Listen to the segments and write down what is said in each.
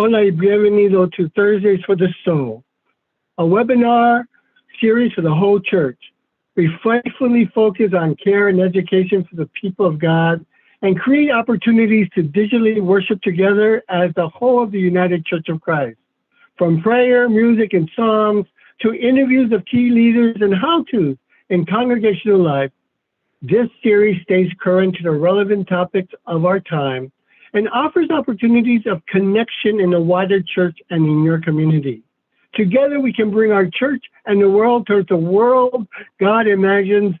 Hola y bienvenido to Thursdays for the Soul, a webinar series for the whole church. We faithfully focus on care and education for the people of God and create opportunities to digitally worship together as the whole of the United Church of Christ. From prayer, music, and psalms to interviews of key leaders and how-tos in congregational life, this series stays current to the relevant topics of our time and offers opportunities of connection in the wider church and in your community. Together, we can bring our church and the world towards the world God imagines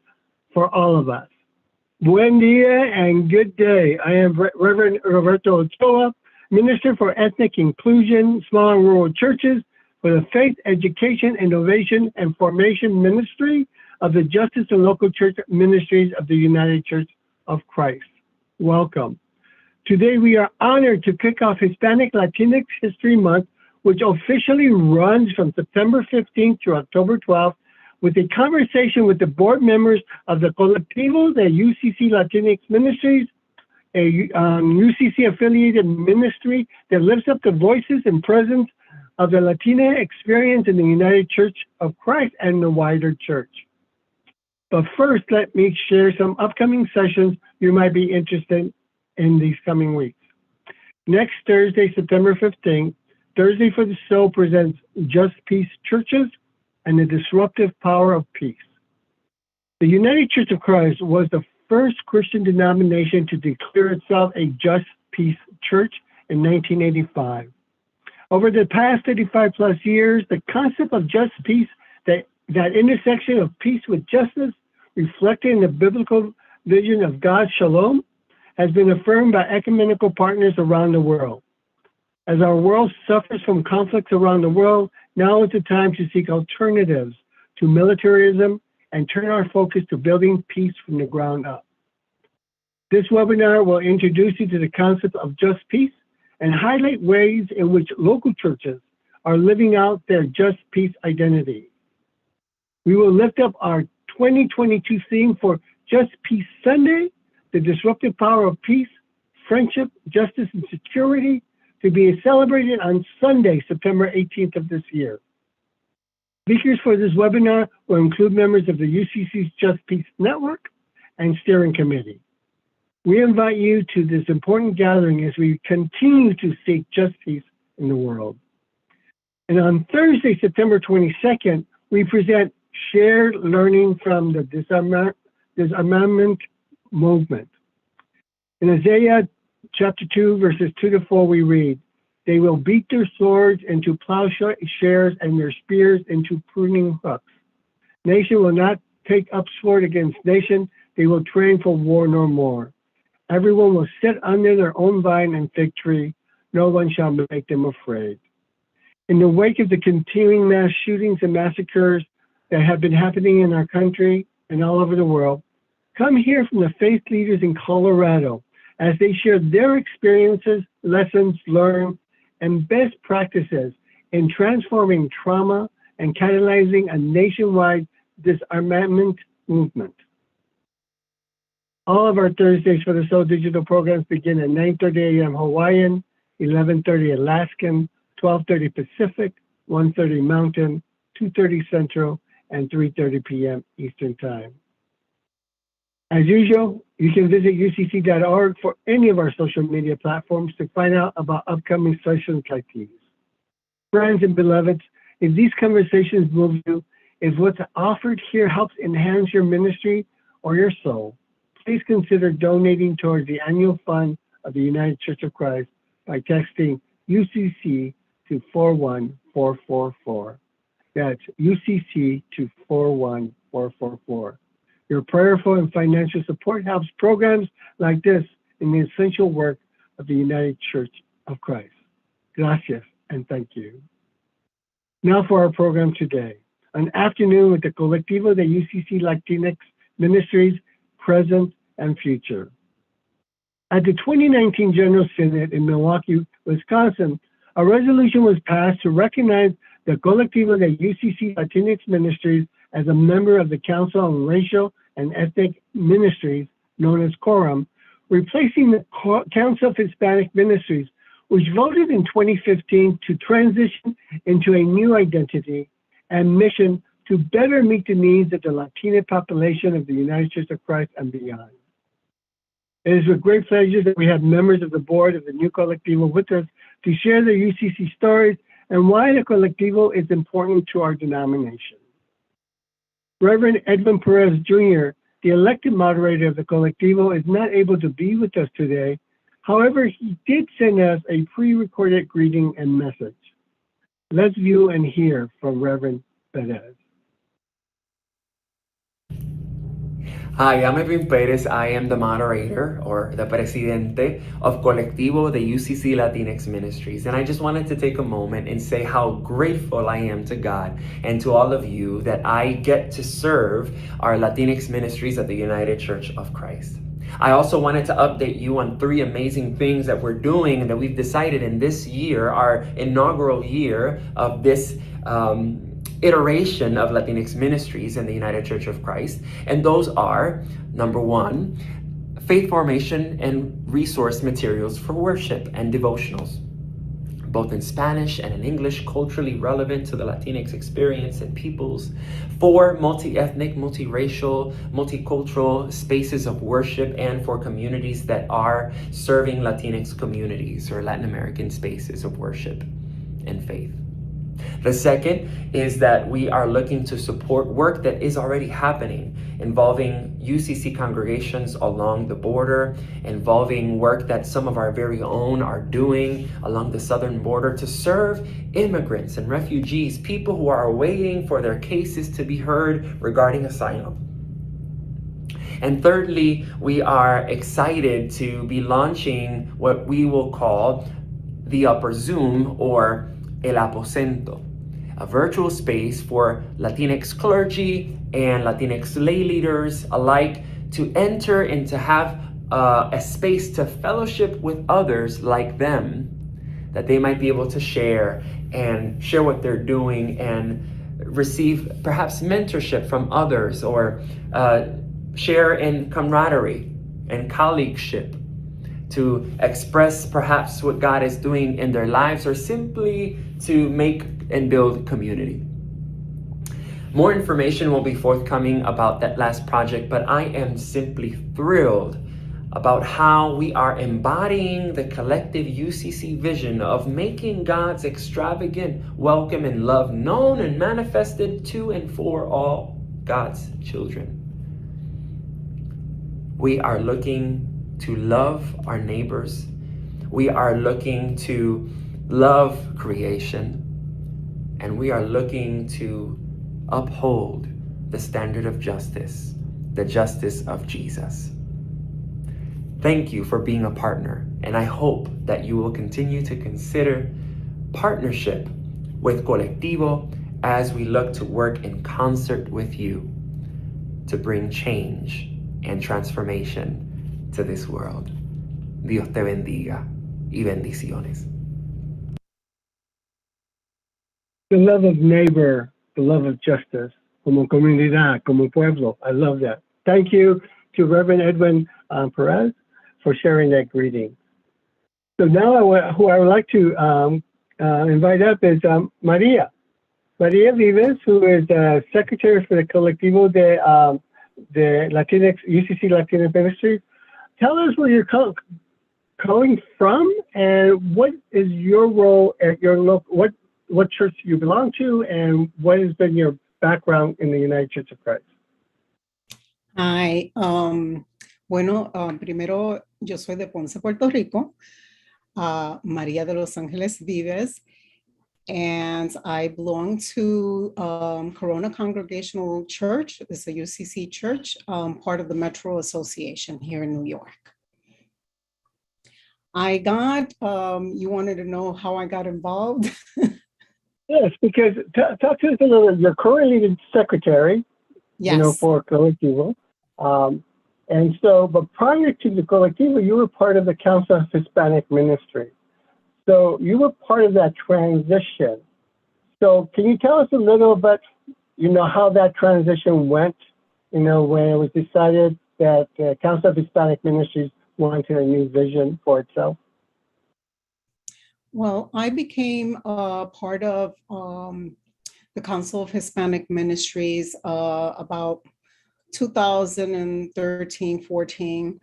for all of us. Buen dia and good day. I am Rev Roberto Ochoa, Minister for Ethnic Inclusion, Small and Rural Churches for the Faith, Education, Innovation, and Formation Ministry of the Justice and Local Church Ministries of the United Church of Christ. Welcome. Today, we are honored to kick off Hispanic Latinx History Month, which officially runs from September 15th to October 12th, with a conversation with the board members of the Colectivo de UCC Latinx Ministries, a UCC-affiliated ministry that lifts up the voices and presence of the Latina experience in the United Church of Christ and the wider church. But first, let me share some upcoming sessions you might be interested in these coming weeks. Next Thursday, September 15th, Thursday for the Soul presents Just Peace Churches and the Disruptive Power of Peace. The United Church of Christ was the first Christian denomination to declare itself a Just Peace Church in 1985. Over the past 35 plus years, the concept of just peace, that intersection of peace with justice, reflected in the biblical vision of God's shalom, has been affirmed by ecumenical partners around the world. As our world suffers from conflicts around the world, now is the time to seek alternatives to militarism and turn our focus to building peace from the ground up. This webinar will introduce you to the concept of just peace and highlight ways in which local churches are living out their just peace identity. We will lift up our 2022 theme for Just Peace Sunday, the disruptive power of peace, friendship, justice, and security, to be celebrated on Sunday, September 18th of this year. Speakers for this webinar will include members of the UCC's Just Peace Network and Steering Committee. We invite you to this important gathering as we continue to seek just peace in the world. And on Thursday, September 22nd, we present Shared Learning from the Disarmament Movement. In Isaiah chapter 2, verses 2 to 4, we read, "They will beat their swords into plowshares and their spears into pruning hooks. Nation will not take up sword against nation. They will train for war no more. Everyone will sit under their own vine and fig tree. No one shall make them afraid." In the wake of the continuing mass shootings and massacres that have been happening in our country and all over the world, come hear from the faith leaders in Colorado as they share their experiences, lessons learned, and best practices in transforming trauma and catalyzing a nationwide disarmament movement. All of our Thursdays for the Soul digital programs begin at 9:30 a.m. Hawaiian, 11:30 Alaskan, 12:30 Pacific, 1:30 Mountain, 2:30 Central, and 3:30 p.m. Eastern Time. As usual, you can visit ucc.org for any of our social media platforms to find out about upcoming sessions like these. Friends and beloveds, if these conversations move you, if what's offered here helps enhance your ministry or your soul, please consider donating towards the annual fund of the United Church of Christ by texting UCC to 41444. That's UCC to 41444. Your prayerful and financial support helps programs like this in the essential work of the United Church of Christ. Gracias and thank you. Now for our program today, an afternoon with the Colectivo de UCC Latinx Ministries, present and future. At the 2019 General Synod in Milwaukee, Wisconsin, a resolution was passed to recognize the Colectivo de UCC Latinx Ministries as a member of the Council on Racial and Ethnic Ministries, known as Quorum, replacing the Council of Hispanic Ministries, which voted in 2015 to transition into a new identity and mission to better meet the needs of the Latina population of the United Church of Christ and beyond. It is with great pleasure that we have members of the board of the new Colectivo with us to share their UCC stories and why the Colectivo is important to our denomination. Reverend Edwin Perez Jr., the elected moderator of the Colectivo, is not able to be with us today. However, he did send us a pre-recorded greeting and message. Let's view and hear from Reverend Perez. Hi, I'm Edwin Perez. I am the moderator or the presidente of Colectivo de UCC Latinx Ministries. And I just wanted to take a moment and say how grateful I am to God and to all of you that I get to serve our Latinx ministries at the United Church of Christ. I also wanted to update you on 3 amazing things that we're doing and that we've decided in this year, our inaugural year of this iteration of Latinx ministries in the United Church of Christ. And those are, number 1, faith formation and resource materials for worship and devotionals, both in Spanish and in English, culturally relevant to the Latinx experience and peoples. 4, multi-ethnic, multiracial, multicultural spaces of worship and for communities that are serving Latinx communities or Latin American spaces of worship and faith. The second is that we are looking to support work that is already happening, involving UCC congregations along the border, involving work that some of our very own are doing along the southern border to serve immigrants and refugees, people who are waiting for their cases to be heard regarding asylum. And thirdly, we are excited to be launching what we will call the Upper Zoom or El Aposento, a virtual space for Latinx clergy and Latinx lay leaders alike to enter and to have a space to fellowship with others like them, that they might be able to share what they're doing and receive perhaps mentorship from others or share in camaraderie and colleagueship, to express perhaps what God is doing in their lives or simply to make and build community. More information will be forthcoming about that last project, but I am simply thrilled about how we are embodying the collective UCC vision of making God's extravagant welcome and love known and manifested to and for all God's children. We are looking to love our neighbors. We are looking to love creation. And we are looking to uphold the standard of justice, the justice of Jesus. Thank you for being a partner, and I hope that you will continue to consider partnership with Colectivo as we look to work in concert with you to bring change and transformation to this world. Dios te bendiga y bendiciones. The love of neighbor, the love of justice, como comunidad, como pueblo. I love that. Thank you to Reverend Edwin Perez for sharing that greeting. So now who I would like to invite up is Maria Vives, who is Secretary for the Colectivo de Latinx, UCC Latinx Ministries. Tell us where you're calling from and what is your role at your local, what church you belong to, and what has been your background in the United Church of Christ? Hi. Primero, yo soy de Ponce, Puerto Rico, María de Los Ángeles Vives, and I belong to Corona Congregational Church. It's a UCC church, part of the Metro Association here in New York. I got, you wanted to know how I got involved? Yes, because talk to us a little bit. You're currently the secretary, Yes. For Colectivo. And so, but prior to the Colectivo, you were part of the Council of Hispanic Ministries. So you were part of that transition. So can you tell us a little bit, how that transition went, when it was decided that the Council of Hispanic Ministries wanted a new vision for itself? Well, I became part of the Council of Hispanic Ministries about 2013, 14,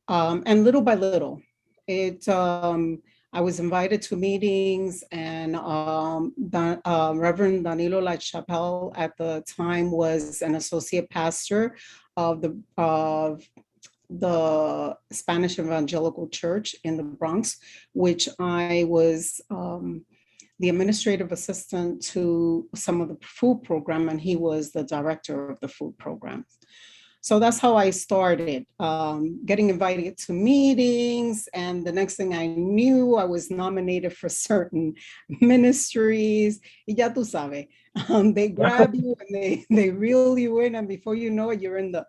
and little by little, I was invited to meetings, and Reverend Danilo LaChapelle at the time was an associate pastor of the Spanish Evangelical Church in the Bronx, which I was the administrative assistant to some of the food program, and he was the director of the food program. So that's how I started, getting invited to meetings. And the next thing I knew, I was nominated for certain ministries. Y ya tú sabes, they grab you and they reel you in, and before you know it, you're in the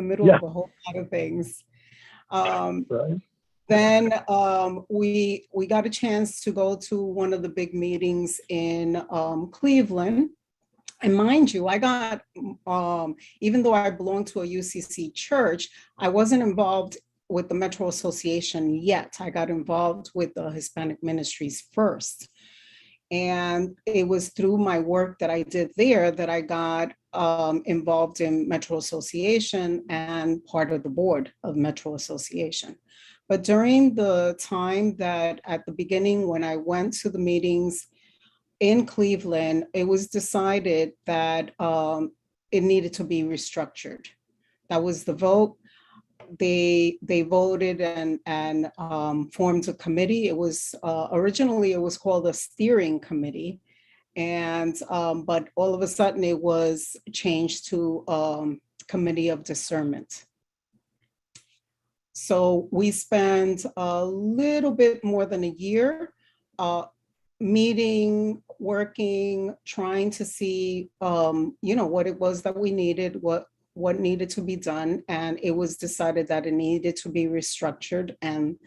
middle of a whole lot of things. Then we got a chance to go to one of the big meetings in Cleveland. And mind you, I got, even though I belonged to a UCC church, I wasn't involved with the Metro Association yet. I got involved with the Hispanic Ministries first. And it was through my work that I did there that I got involved in Metro Association and part of the board of Metro Association. But during the time that at the beginning, when I went to the meetings in Cleveland, it was decided that it needed to be restructured. That was the vote. They voted and formed a committee. It was originally it was called a steering committee, and but all of a sudden it was changed to committee of discernment. So we spent a little bit more than a year meeting, working, trying to see, what it was that we needed, what needed to be done. And it was decided that it needed to be restructured, and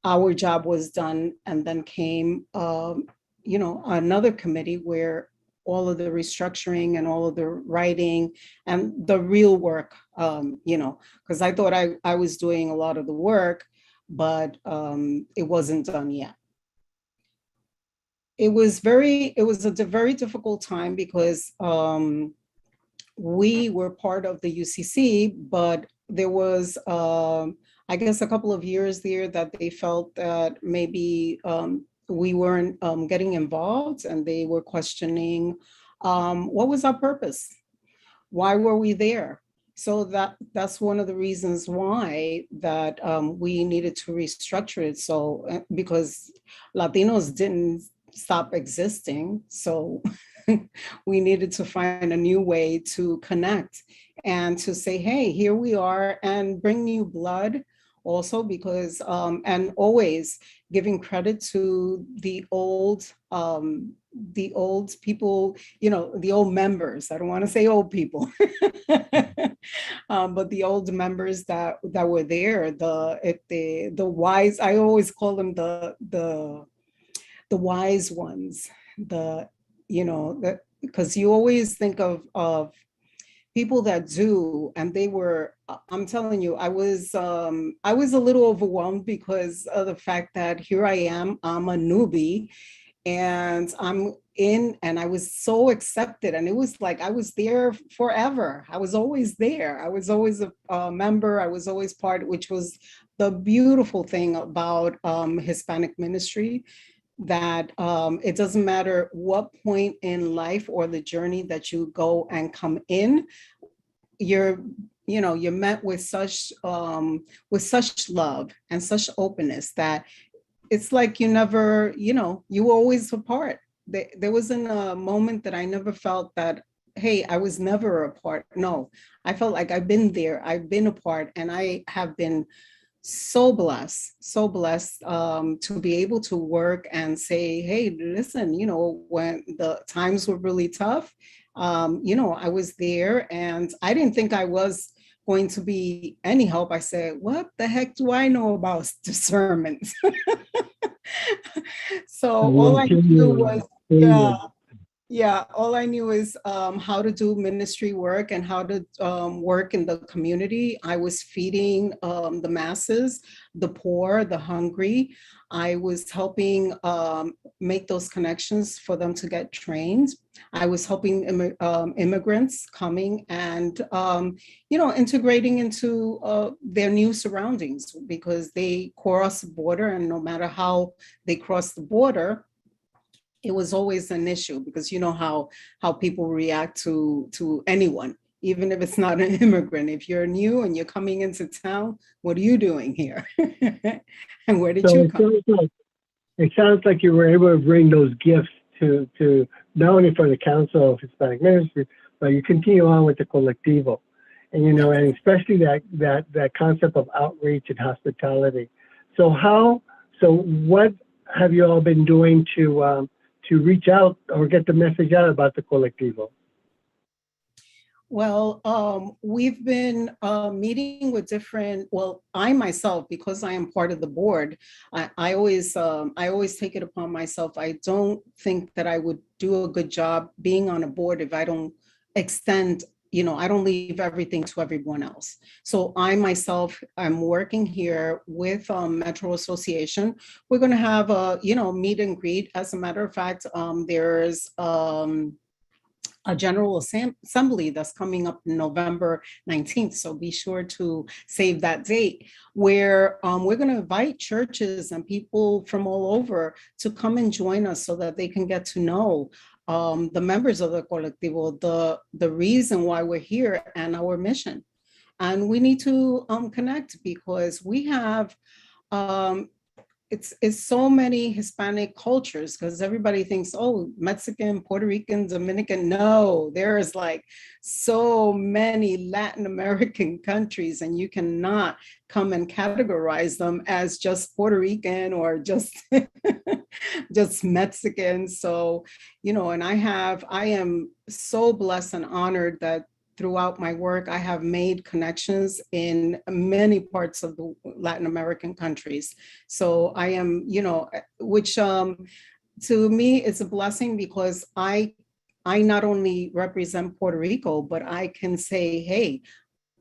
our job was done. And then came, another committee where all of the restructuring and all of the writing and the real work, because I thought I was doing a lot of the work, but it wasn't done yet. It was a very difficult time because we were part of the UCC, but there was, I guess, a couple of years there that they felt that maybe we weren't getting involved, and they were questioning what was our purpose? Why were we there? So that's one of the reasons why that we needed to restructure it. So because Latinos didn't stop existing, so we needed to find a new way to connect and to say, hey, here we are, and bring new blood also, because and always giving credit to the old people, the old members. I don't want to say old people, but the old members that were there, the wise. I always call them the wise ones. Because you always think of people that do, and they were. I'm telling you, I was a little overwhelmed because of the fact that here I am. I'm a newbie, and I'm in, and I was so accepted, and it was like I was there forever. I was always there. I was always a member. I was always part, which was the beautiful thing about Hispanic ministry, that it doesn't matter what point in life or the journey that you go and come in, you're met with such love and such openness that it's like you never, you were always apart. There wasn't a moment that I never felt that, hey, I was never apart. No, I felt like I've been there, I've been apart, and I have been so blessed to be able to work and say, hey, listen, when the times were really tough, I was there, and I didn't think I was going to be any help. I said, what the heck do I know about discernment? So all I knew was, all I knew is how to do ministry work and how to work in the community. I was feeding the masses, the poor, the hungry. I was helping make those connections for them to get trained. I was helping immigrants coming and, integrating into their new surroundings, because they cross the border, and no matter how they cross the border, it was always an issue, because you know how people react to anyone, even if it's not an immigrant. If you're new and you're coming into town, what are you doing here? And where did So you it come? it sounds like you were able to bring those gifts to not only for the Council of Hispanic Ministries, but you continue on with the Colectivo, and and especially that concept of outreach and hospitality. So what have you all been doing to reach out or get the message out about the Colectivo? Well, we've been meeting with I myself, because I am part of the board, I always take it upon myself. I don't think that I would do a good job being on a board if I don't extend, I don't leave everything to everyone else. So I myself, I'm working here with Metro Association. We're going to have a, meet and greet. As a matter of fact, there's a general assembly that's coming up November 19th. So be sure to save that date, where we're going to invite churches and people from all over to come and join us, so that they can get to know the members of the Colectivo, the reason why we're here, and our mission. And we need to connect, because we have it's so many Hispanic cultures, because everybody thinks, oh, Mexican, Puerto Rican, Dominican. No, there's like so many Latin American countries, and you cannot come and categorize them as just Puerto Rican or just just Mexican. So, and I am so blessed and honored that throughout my work, I have made connections in many parts of the Latin American countries. So I am, which to me is a blessing, because I not only represent Puerto Rico, but I can say, hey,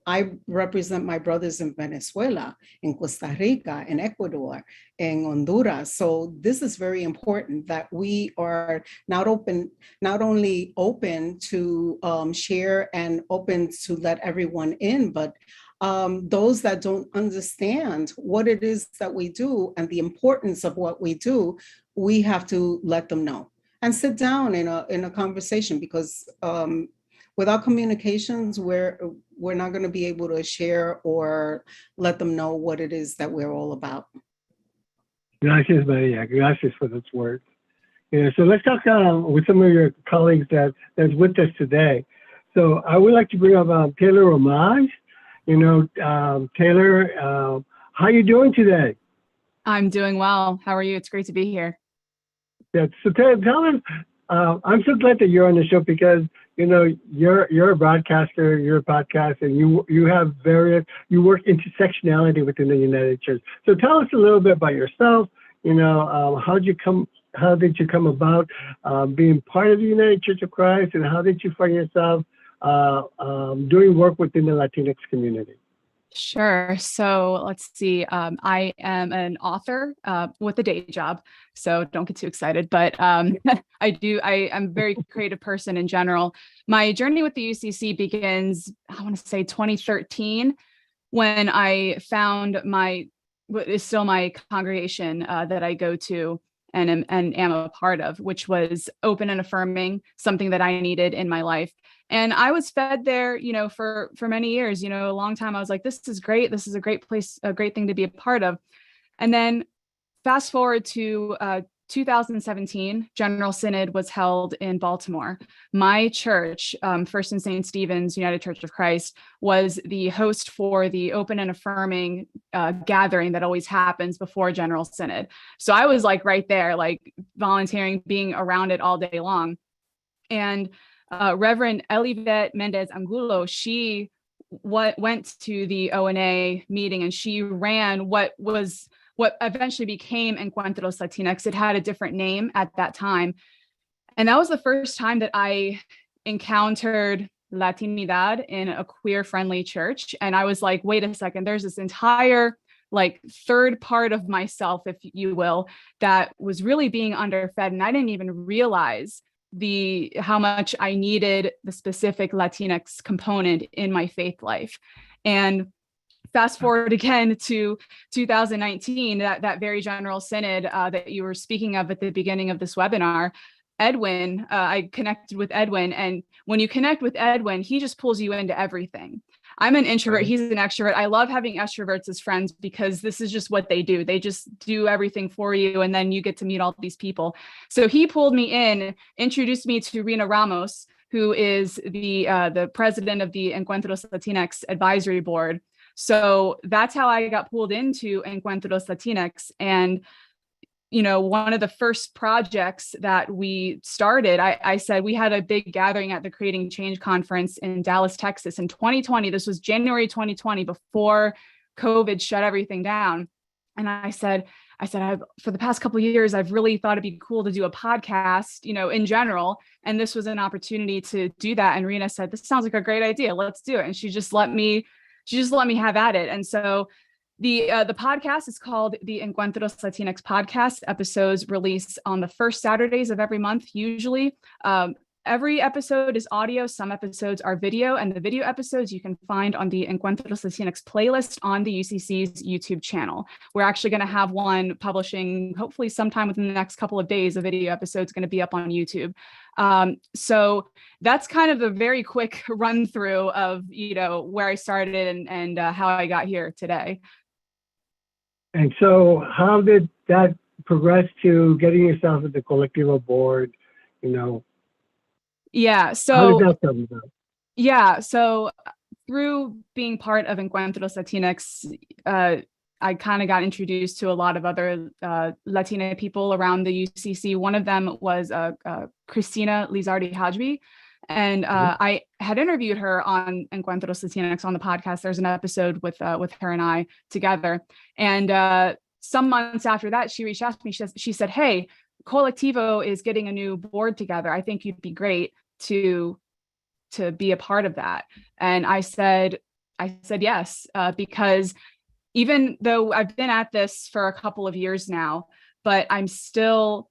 I represent my brothers in Venezuela, in Costa Rica, in Ecuador, in Honduras. So this is very important, that we are not only open to share and open to let everyone in, but those that don't understand what it is that we do and the importance of what we do, we have to let them know and sit down in a conversation, because without communications, we're not going to be able to share or let them know what it is that we're all about. Gracias, Maria. Gracias for those words. So let's talk with some of your colleagues that's with us today. So I would like to bring up Taylor Ramaj. Taylor, how are you doing today? I'm doing well. How are you? It's great to be here. Yeah. So tell us, I'm so glad that you're on the show, because you're a broadcaster, you're a podcaster, and you work intersectionality within the United Church. So tell us a little bit about yourself. How did you come about being part of the United Church of Christ, and how did you find yourself doing work within the Latinx community? Sure. So let's see. I am an author with a day job, so don't get too excited. But I am a very creative person in general. My journey with the UCC begins, I want to say 2013, when I found what is still my congregation that I go to and am a part of, which was open and affirming, something that I needed in my life. And I was fed there, for many years, a long time. I was like, this is great. This is a great place, a great thing to be a part of. And then fast forward to 2017, General Synod was held in Baltimore. My church, First and St. Stephen's United Church of Christ, was the host for the open and affirming gathering that always happens before General Synod. So I was like right there, like volunteering, being around it all day long. And Reverend Elivet Mendez Angulo, she went to the ONA meeting, and she ran what eventually became Encuentros Latinx. It had a different name at that time. And that was the first time that I encountered Latinidad in a queer-friendly church. And I was like, wait a second, there's this entire like third part of myself, if you will, that was really being underfed. And I didn't even realize how much I needed the specific Latinx component in my faith life. And fast forward again to 2019, that very general synod that you were speaking of at the beginning of this webinar. Edwin, I connected with Edwin, and when you connect with Edwin, he just pulls you into everything. I'm an introvert, he's an extrovert. I love having extroverts as friends because this is just what they do. They just do everything for you, and then you get to meet all these people. So he pulled me in, introduced me to Rina Ramos, who is the president of the Encuentros Latinx advisory board. So that's how I got pulled into Encuentros Latinx. And one of the first projects that we started, I said we had a big gathering at the Creating Change conference in Dallas, Texas in 2020. This was January 2020, before COVID shut everything down. And I said, for the past couple of years, I've really thought it'd be cool to do a podcast, in general. And this was an opportunity to do that. And Rena said, this sounds like a great idea. Let's do it. And she just let me have at it. And so the podcast is called the Encuentros Latinx Podcast. Episodes release on the first Saturdays of every month, usually. Every episode is audio. Some episodes are video, and the video episodes you can find on the Encuentros Latinx playlist on the UCC's YouTube channel. We're actually going to have one publishing hopefully sometime within the next couple of days. A video episode is going to be up on YouTube. So that's kind of the very quick run through of where I started and how I got here today. And so how did that progress to getting yourself at the Colectivo board, Yeah, so how did that come about? Yeah, so through being part of Encuentros Latinx, I kind of got introduced to a lot of other Latina people around the UCC. One of them was Christina Lizardi Hajbi. And I had interviewed her on Encuentros Latinx on the podcast. There's an episode with her and I together. And some months after that, she reached out to me. She said, "Hey, Colectivo is getting a new board together. I think you'd be great to be a part of that." And I said yes, because even though I've been at this for a couple of years now, but I'm still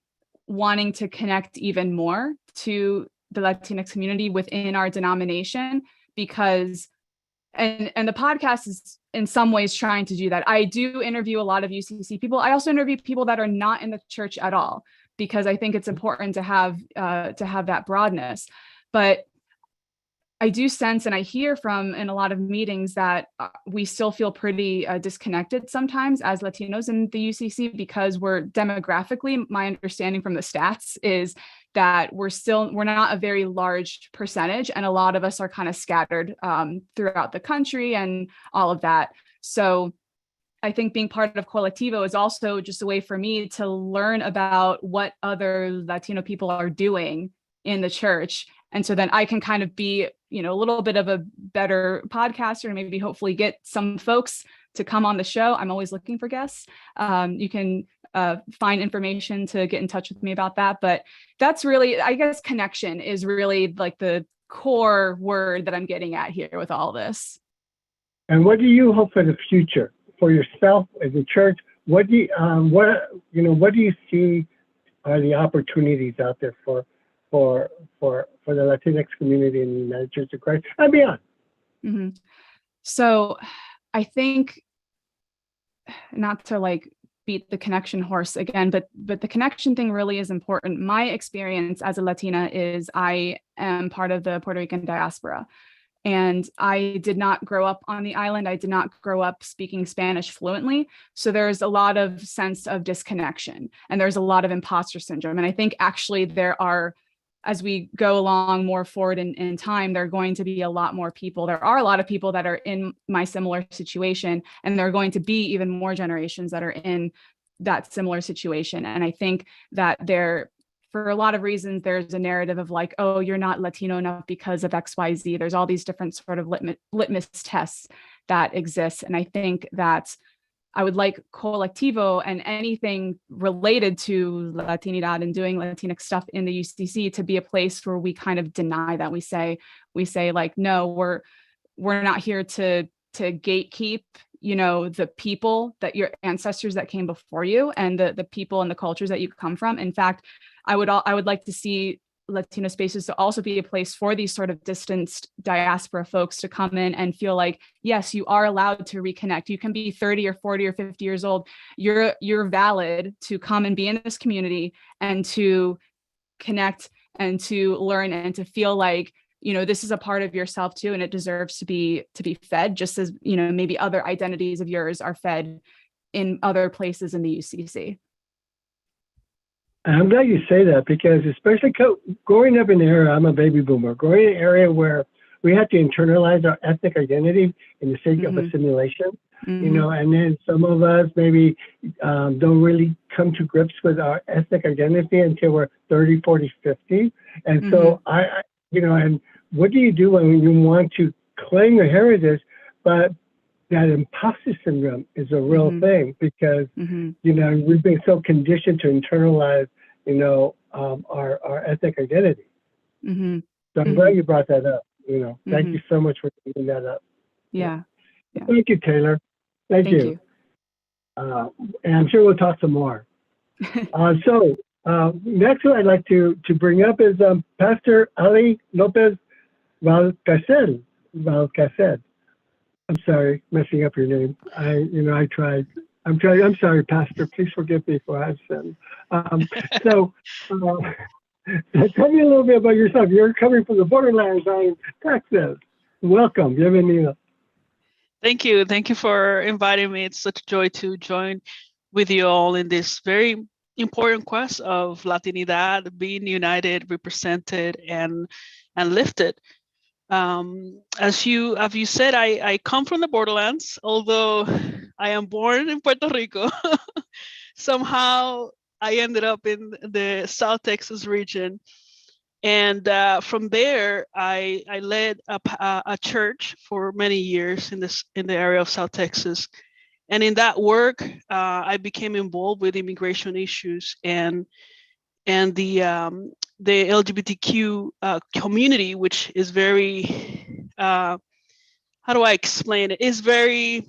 wanting to connect even more to the Latinx community within our denomination, because and the podcast is in some ways trying to do that. I do interview a lot of UCC people. I also interview people that are not in the church at all, because I think it's important to have that broadness. But I do sense, and I hear from in a lot of meetings, that we still feel pretty disconnected sometimes as Latinos in the UCC, because we're demographically, my understanding from the stats is that we're not a very large percentage, and a lot of us are kind of scattered throughout the country and all of that. So I think being part of Colectivo is also just a way for me to learn about what other Latino people are doing in the church. And so then I can kind of be, a little bit of a better podcaster, and maybe hopefully get some folks to come on the show. I'm always looking for guests. You can find information to get in touch with me about that. But that's really, I guess, connection is really like the core word that I'm getting at here with all this. And what do you hope for the future for yourself as a church? What do you see are the opportunities out there for the Latinx community in the United Church of Christ and beyond? Mm-hmm. So I think, not to beat the connection horse again, but the connection thing really is important. My experience as a Latina is I am part of the Puerto Rican diaspora, and I did not grow up on the island. I did not grow up speaking Spanish fluently. So there's a lot of sense of disconnection, and there's a lot of imposter syndrome. And I think actually there are, as we go along more forward in time, there are going to be a lot more people. There are a lot of people that are in my similar situation, and there are going to be even more generations that are in that similar situation. And I think that for a lot of reasons, there's a narrative of oh, you're not Latino enough because of XYZ. There's all these different sort of litmus tests that exist. And I think that I would like Colectivo and anything related to Latinidad and doing Latinx stuff in the UCC to be a place where we kind of deny that. We say no, we're not here to gatekeep, the people that your ancestors that came before you, and the people and the cultures that you come from. In fact, I would like to see Latino spaces to also be a place for these sort of distanced diaspora folks to come in and feel like, yes, you are allowed to reconnect. You can be 30 or 40 or 50 years old. You're valid to come and be in this community and to connect and to learn and to feel like, this is a part of yourself too, and it deserves to be fed, just as, maybe other identities of yours are fed in other places in the UCC. I'm glad you say that, because especially growing up in the area, I'm a baby boomer, growing in an area where we had to internalize our ethnic identity in the sake of assimilation, and then some of us maybe don't really come to grips with our ethnic identity until we're 30, 40, 50. And so and what do you do when you want to claim your heritage, but that imposter syndrome is a real thing, because, we've been so conditioned to internalize, our ethnic identity. So I'm glad you brought that up. Thank you so much for bringing that up. Yeah. Thank you, Taylor. Thank you. And I'm sure we'll talk some more. So next one I'd like to bring up is Pastor Ali Lopez Valcacel. I'm sorry, messing up your name. I tried. I'm sorry, Pastor. Please forgive me for I've sinned. So tell me a little bit about yourself. You're coming from the borderlands in Texas. Welcome. Bienvenido. Thank you. Thank you for inviting me. It's such a joy to join with you all in this very important quest of Latinidad, being united, represented, and lifted. As you said, I come from the borderlands, although I am born in Puerto Rico. Somehow I ended up in the South Texas region. And from there, I led a church for many years in the area of South Texas. And in that work, I became involved with immigration issues and the LGBTQ community, which is very, how do I explain it? Is very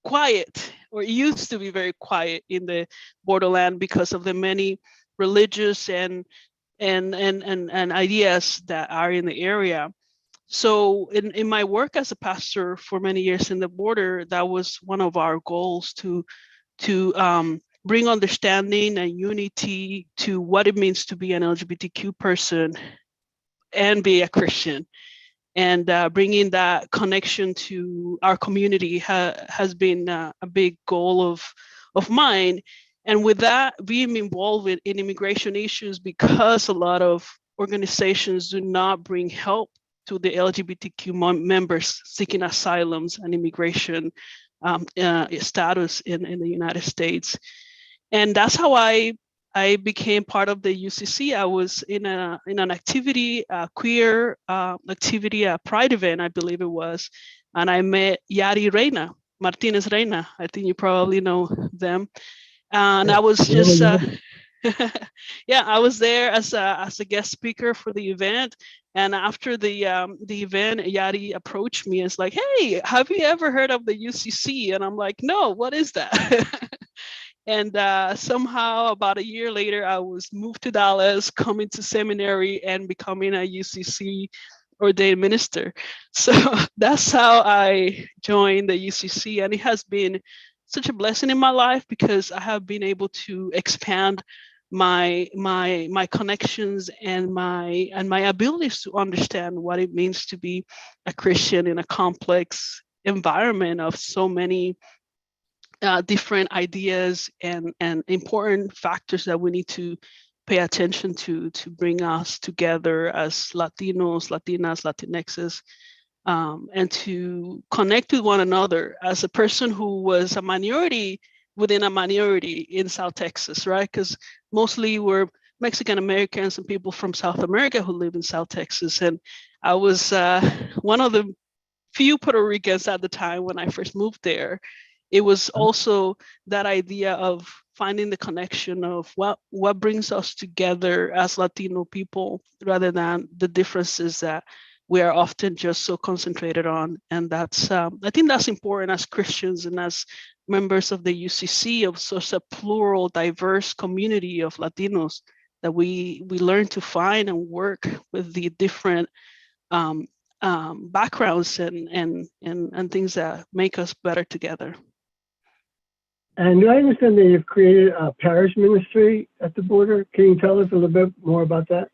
quiet, or used to be very quiet in the borderland because of the many religious and ideas that are in the area. So in my work as a pastor for many years in the border, that was one of our goals to bring understanding and unity to what it means to be an LGBTQ person and be a Christian. And bringing that connection to our community has been a big goal of mine. And with that, being involved in immigration issues, because a lot of organizations do not bring help to the LGBTQ members seeking asylums and immigration status in the United States. And that's how I became part of the UCC. I was in an activity, a queer activity, a pride event, I believe it was. And I met Yari Reina, Martinez Reina. I think you probably know them. And I was just, I was there as a guest speaker for the event. And after the event, Yari approached me and was like, "Hey, have you ever heard of the UCC?" And I'm like, "No, what is that?" And somehow about a year later, I was moved to Dallas, coming to seminary and becoming a UCC ordained minister. So that's how I joined the UCC. And it has been such a blessing in my life, because I have been able to expand my connections and my abilities to understand what it means to be a Christian in a complex environment of so many different ideas and important factors that we need to pay attention to bring us together as Latinos, Latinas, Latinxes, and to connect with one another. As a person who was a minority within a minority in South Texas, right? Because mostly we're Mexican Americans and people from South America who live in South Texas. And I was one of the few Puerto Ricans at the time when I first moved there. It was also that idea of finding the connection of what brings us together as Latino people, rather than the differences that we are often just so concentrated on. And that's, I think that's important as Christians and as members of the UCC, of such a plural, diverse community of Latinos, that we learn to find and work with the different backgrounds and things that make us better together. And do I understand that you've created a parish ministry at the border? Can you tell us a little bit more about that?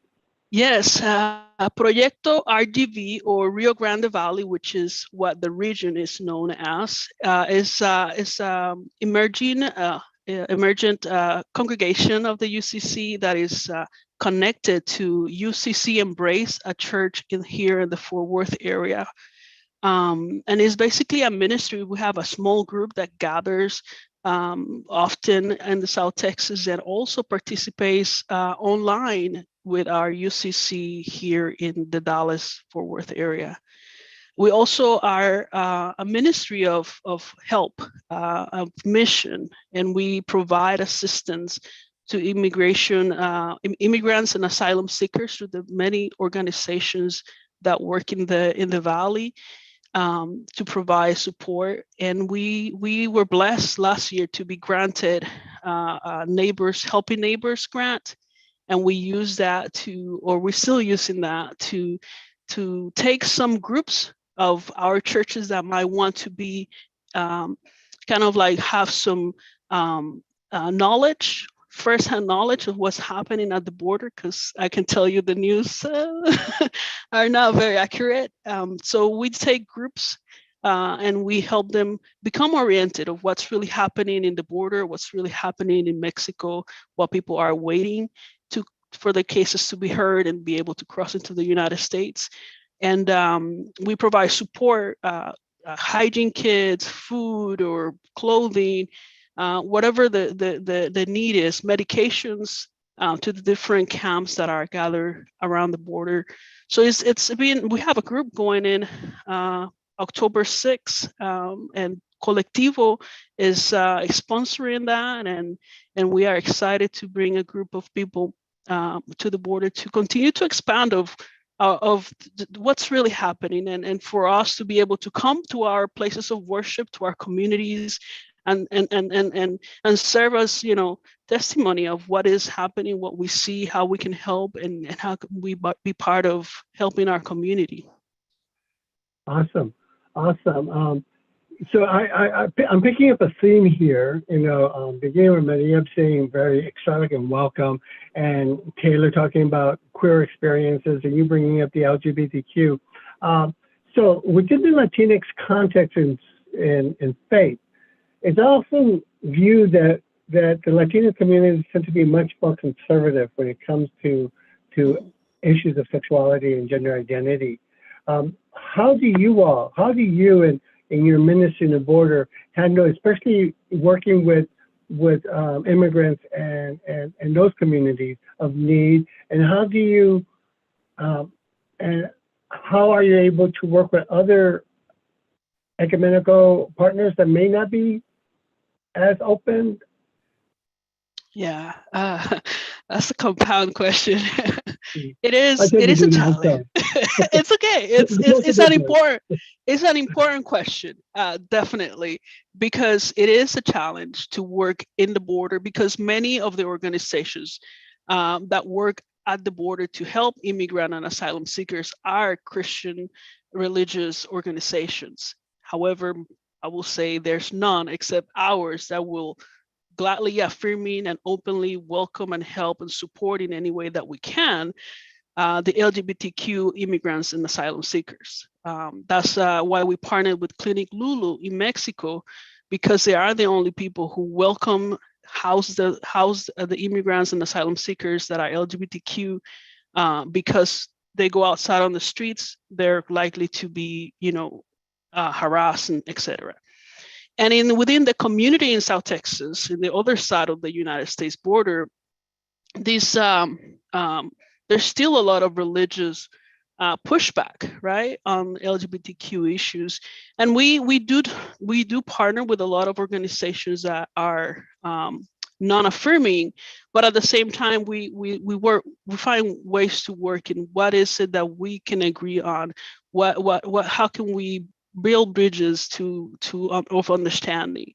Yes, Proyecto RGV, or Rio Grande Valley, which is what the region is known as, is emergent congregation of the UCC that is connected to UCC Embrace, a church here in the Fort Worth area. And it's basically a ministry. We have a small group that gathers often in the South Texas and also participates online with our UCC here in the Dallas-Fort Worth area. We also are a ministry of help, of mission, and we provide assistance to immigrants and asylum seekers through the many organizations that work in the Valley to provide support. And we were blessed last year to be granted a Helping Neighbors grant. And we use that we're still using that to take some groups of our churches that might want to be kind of like have some knowledge, firsthand knowledge of what's happening at the border, because I can tell you the news are not very accurate. So we take groups and we help them become oriented of what's really happening in the border, what's really happening in Mexico, while people are waiting for the cases to be heard and be able to cross into the United States. And we provide support, hygiene kits, food or clothing, whatever the need is, medications to the different camps that are gathered around the border. So we have a group going in October 6th, and Colectivo is sponsoring that, and we are excited to bring a group of people to the border to continue to expand of what's really happening, and for us to be able to come to our places of worship, to our communities, and serve as, testimony of what is happening, what we see, how we can help, and how can we be part of helping our community. Awesome. So I'm picking up a theme here, beginning with Maria saying very exotic and welcome, and Taylor talking about queer experiences, and you bringing up the LGBTQ. So within the Latinx context in faith, it's often viewed that the Latino communities tend to be much more conservative when it comes to issues of sexuality and gender identity. How do you in your ministry in the border handle, especially working with immigrants and those communities of need, and how do you and how are you able to work with other ecumenical partners that may not be as open? Yeah, that's a compound question. It is a challenge. It's okay. It's an important question, definitely, because it is a challenge to work in the border, because many of the organizations that work at the border to help immigrant and asylum seekers are Christian religious organizations. However, I will say there's none except ours that will gladly affirming and openly welcome and help and support in any way that we can the LGBTQ immigrants and asylum seekers. That's why we partnered with Clinic Lulu in Mexico, because they are the only people who welcome, house the immigrants and asylum seekers that are LGBTQ, because they go outside on the streets, they're likely to be, harassed and etc. And within the community in South Texas, in the other side of the United States border, there's still a lot of religious pushback, right, on LGBTQ issues, and we do partner with a lot of organizations that are non-affirming, but at the same time, we find ways to work in what is it that we can agree on, how can we build bridges of understanding.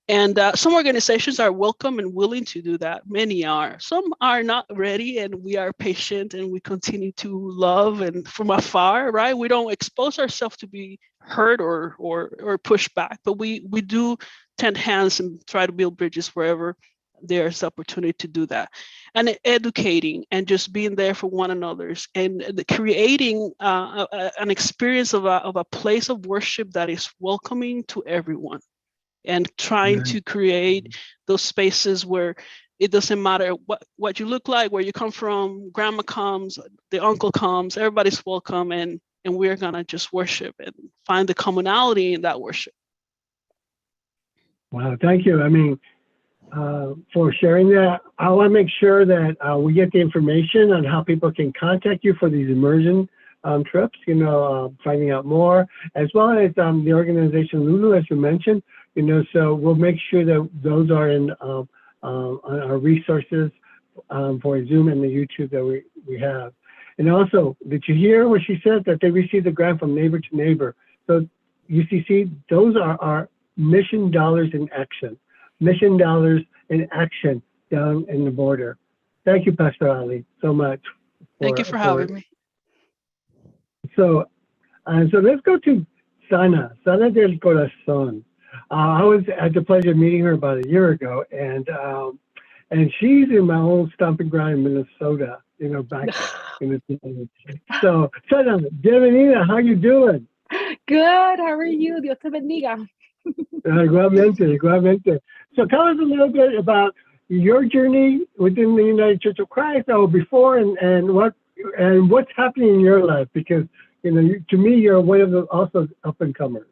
And some organizations are welcome and willing to do that. Many are. Some are not ready, and we are patient and we continue to love and from afar, right? We don't expose ourselves to be hurt or pushed back, but we do tend hands and try to build bridges wherever there's opportunity to do that. And educating and just being there for one another's and creating an experience of a place of worship that is welcoming to everyone. And trying to create those spaces where it doesn't matter what you look like, where you come from, grandma comes, the uncle comes, everybody's welcome, and we're gonna just worship and find the commonality in that worship. Wow, thank you. I mean, for sharing that. I want to make sure that we get the information on how people can contact you for these immersion trips, finding out more, as well as the organization Lulu, as you mentioned, so we'll make sure that those are in our resources for Zoom and the YouTube that we have. And also, did you hear what she said, that they received a grant from Neighbor to Neighbor? So UCC, those are our mission dollars in action. Mission dollars in action down in the border. Thank you, Pastor Ali, so much. Thank you for having me. So let's go to Sana del Corazon. I had the pleasure of meeting her about a year ago, and she's in my old stomping ground in Minnesota, back in the day. So, Sana, bienvenida, how you doing? Good, how are you? Dios te bendiga. Igualmente. So tell us a little bit about your journey within the United Church of Christ, or before, and what's happening in your life, because to me you're one of the also up and comers,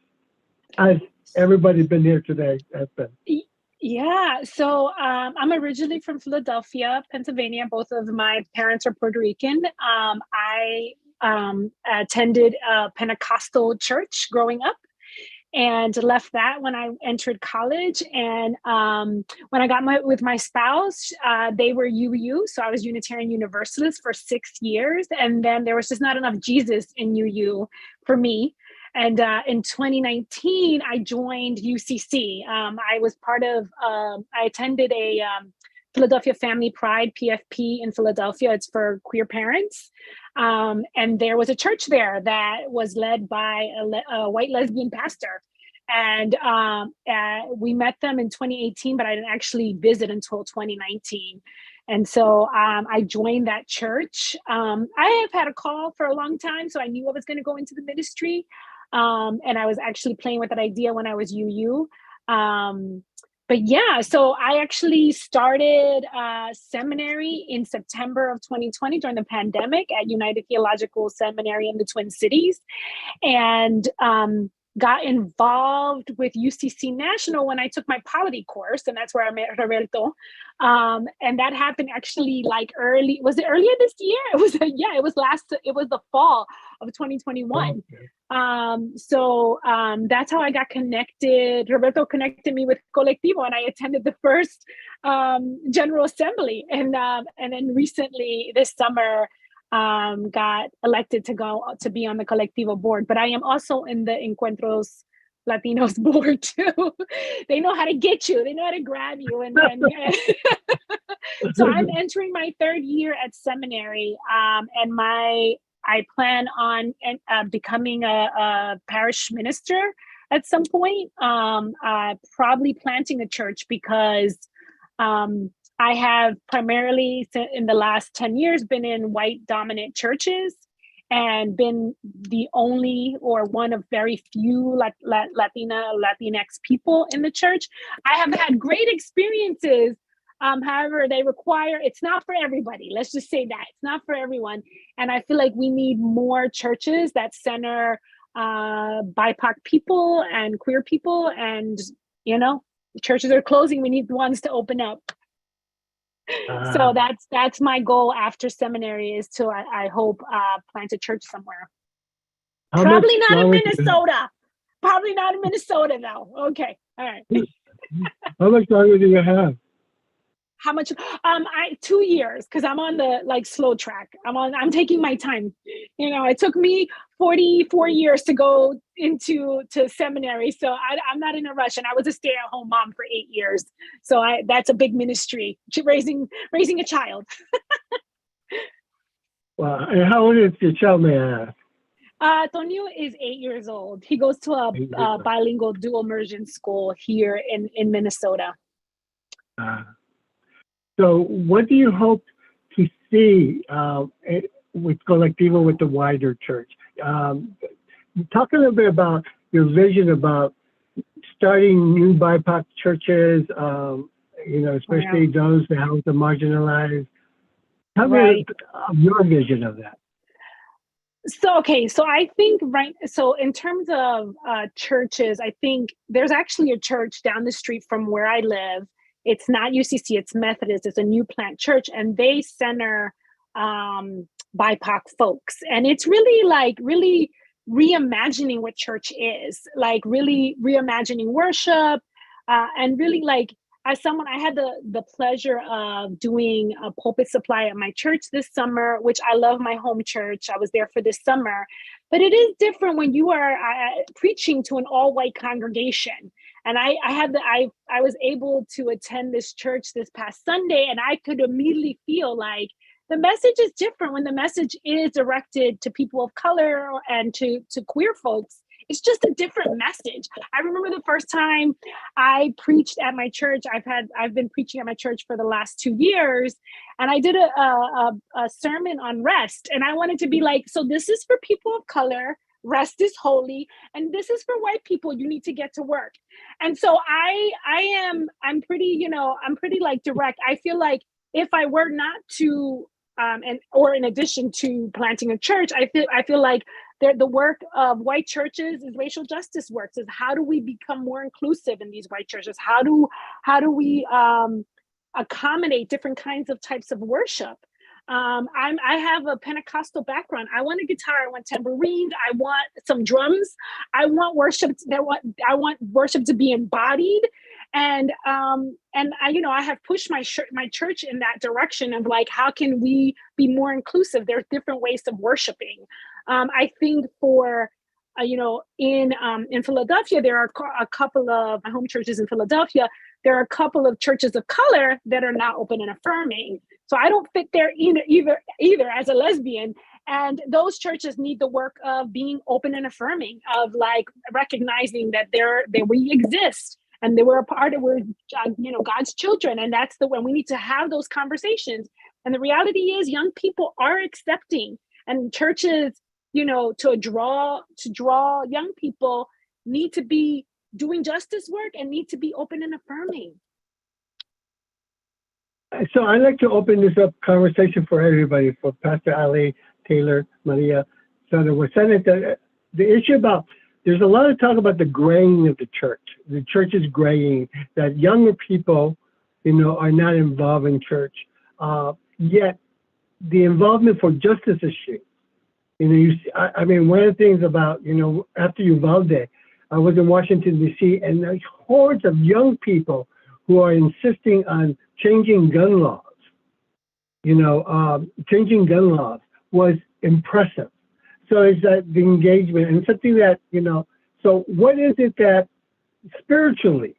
as everybody's been here today has been. Yeah, so I'm originally from Philadelphia, Pennsylvania. Both of my parents are Puerto Rican. I attended a Pentecostal church growing up, and left that when I entered college. And when I got with my spouse, they were UU. So I was Unitarian Universalist for 6 years. And then there was just not enough Jesus in UU for me. And in 2019, I joined UCC. I was part of, I attended a Philadelphia Family Pride, PFP in Philadelphia. It's for queer parents. And there was a church there that was led by a white lesbian pastor. And we met them in 2018, but I didn't actually visit until 2019. And so I joined that church. I have had a call for a long time, so I knew I was going to go into the ministry. And I was actually playing with that idea when I was UU. But yeah, so I actually started seminary in September of 2020 during the pandemic at United Theological Seminary in the Twin Cities, and got involved with UCC National when I took my polity course, and that's where I met Roberto. And that happened actually was it earlier this year? It was the fall of 2021. So that's how I got connected. Roberto connected me with Colectivo, and I attended the first General Assembly. And then recently this summer, got elected to be on the Colectivo board. But I am also in the Encuentros Latinos board too. They know how to get you. They know how to grab you. And so I'm entering my 3rd year at seminary, and I plan on becoming a parish minister at some point, probably planting a church, because I have primarily in the last 10 years been in white dominant churches and been the only or one of very few Latinx people in the church. I have had great experiences. However, it's not for everybody. Let's just say that it's not for everyone. And I feel like we need more churches that center BIPOC people and queer people. And, churches are closing. We need ones to open up. So that's my goal after seminary, is to, I hope, plant a church somewhere. Probably not in Minnesota. Probably not in Minnesota, though. Okay. All right. How much longer do you have? How much? 2 years, because I'm on the like slow track. I'm taking my time. It took me 44 years to go to seminary. So I'm not in a rush. And I was a stay-at-home mom for 8 years. So that's a big ministry, raising a child. Wow. And how old is your child, may I ask? Tonio is 8 years old. He goes to a bilingual dual immersion school here in Minnesota. So what do you hope to see with Colectivo, with the wider church? Talk a little bit about your vision about starting new BIPOC churches, especially those that help the marginalized. Tell me your vision of that. So I think, so in terms of churches, I think there's actually a church down the street from where I live. It's not UCC, it's Methodist. It's a new plant church, and they center BIPOC folks. And it's really reimagining what church is, like really reimagining worship, and really like, as someone, I had the pleasure of doing a pulpit supply at my church this summer, which I love my home church. I was there for this summer, but it is different when you are preaching to an all-white congregation. And I was able to attend this church this past Sunday, and I could immediately feel like the message is different when the message is directed to people of color and to queer folks. It's just a different message. I remember the first time I preached at my church. I've been preaching at my church for the last 2 years, and I did a sermon on rest. And I wanted to be like, so this is for people of color. Rest is holy, and this is for white people. You need to get to work. And so I'm pretty like direct. I feel like if I were not to or in addition to planting a church, I feel like the work of white churches is racial justice works. Is how do we become more inclusive in these white churches? How do we accommodate different types of worship? I have a Pentecostal background. I want a guitar. I want tambourines. I want some drums. I want worship. I want worship to be embodied. And I have pushed my church in that direction of like, how can we be more inclusive? There's different ways of worshiping. I think for in Philadelphia, there are a couple of my home churches in Philadelphia. There are a couple of churches of color that are not open and affirming. So I don't fit there either as a lesbian. And those churches need the work of being open and affirming, of like recognizing that we exist and we're a part of God's children. And that's when we need to have those conversations. And the reality is young people are accepting, and churches, to draw young people need to be doing justice work and need to be open and affirming. So I'd like to open this up conversation for everybody, for Pastor Ali, Taylor, Maria. So the issue about, there's a lot of talk about the graying of the church. The church is graying, that younger people, are not involved in church. Yet the involvement for justice issues, one of the things about, after Uvalde, I was in Washington, D.C., and there's hordes of young people who are insisting on changing gun laws. Changing gun laws was impressive. So it's that the engagement and something that, so what is it that spiritually,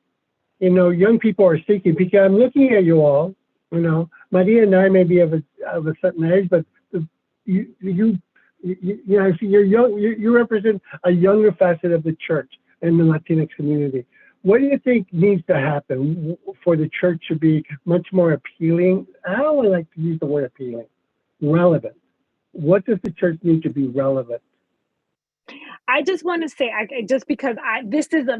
young people are seeking? Because I'm looking at you all, Maria and I may be of a certain age, but you represent a younger facet of the church and the Latinx community. What do you think needs to happen for the church to be much more appealing? I don't like to use the word appealing, relevant. What does the church need to be relevant? I just want to say, just because this is a